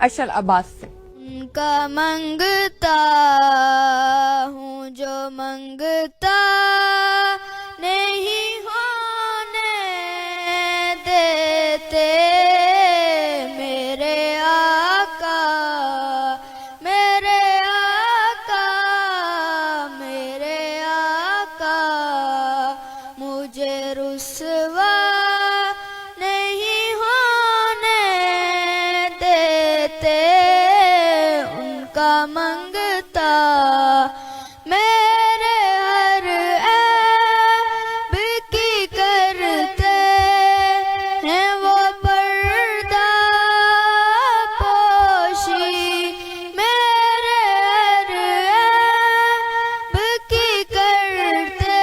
ارشل عباس سے۔ ان کا منگتا ہوں جو منگتا نہیں ہونے دیتے میرے آقا، میرے آقا، میرے آقا، مجھے رسوا نہیں ہونے دیتے ان کا منگتا میرے ہر عیب کی کرتے ہیں وہ پردہ پوشی، میرے ہر عیب کی کرتے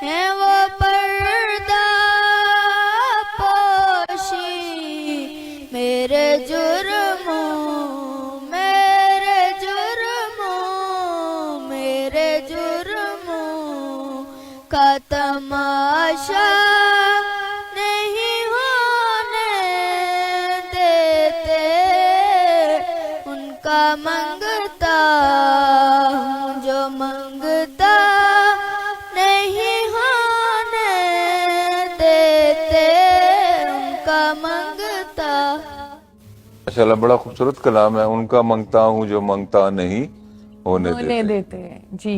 ہیں وہ پردہ پوشی، میرے جرموں کا تماشا نہیں ہونے دیتے ان کا منگتا ہوں جو منگتا نہیں ہونے دیتے ان کا منگتا۔ ماشاءاللہ بڑا خوبصورت کلام ہے، ان کا منگتا ہوں جو منگتا نہیں ہونے ہونے دیتے۔ دیتے ہیں جی۔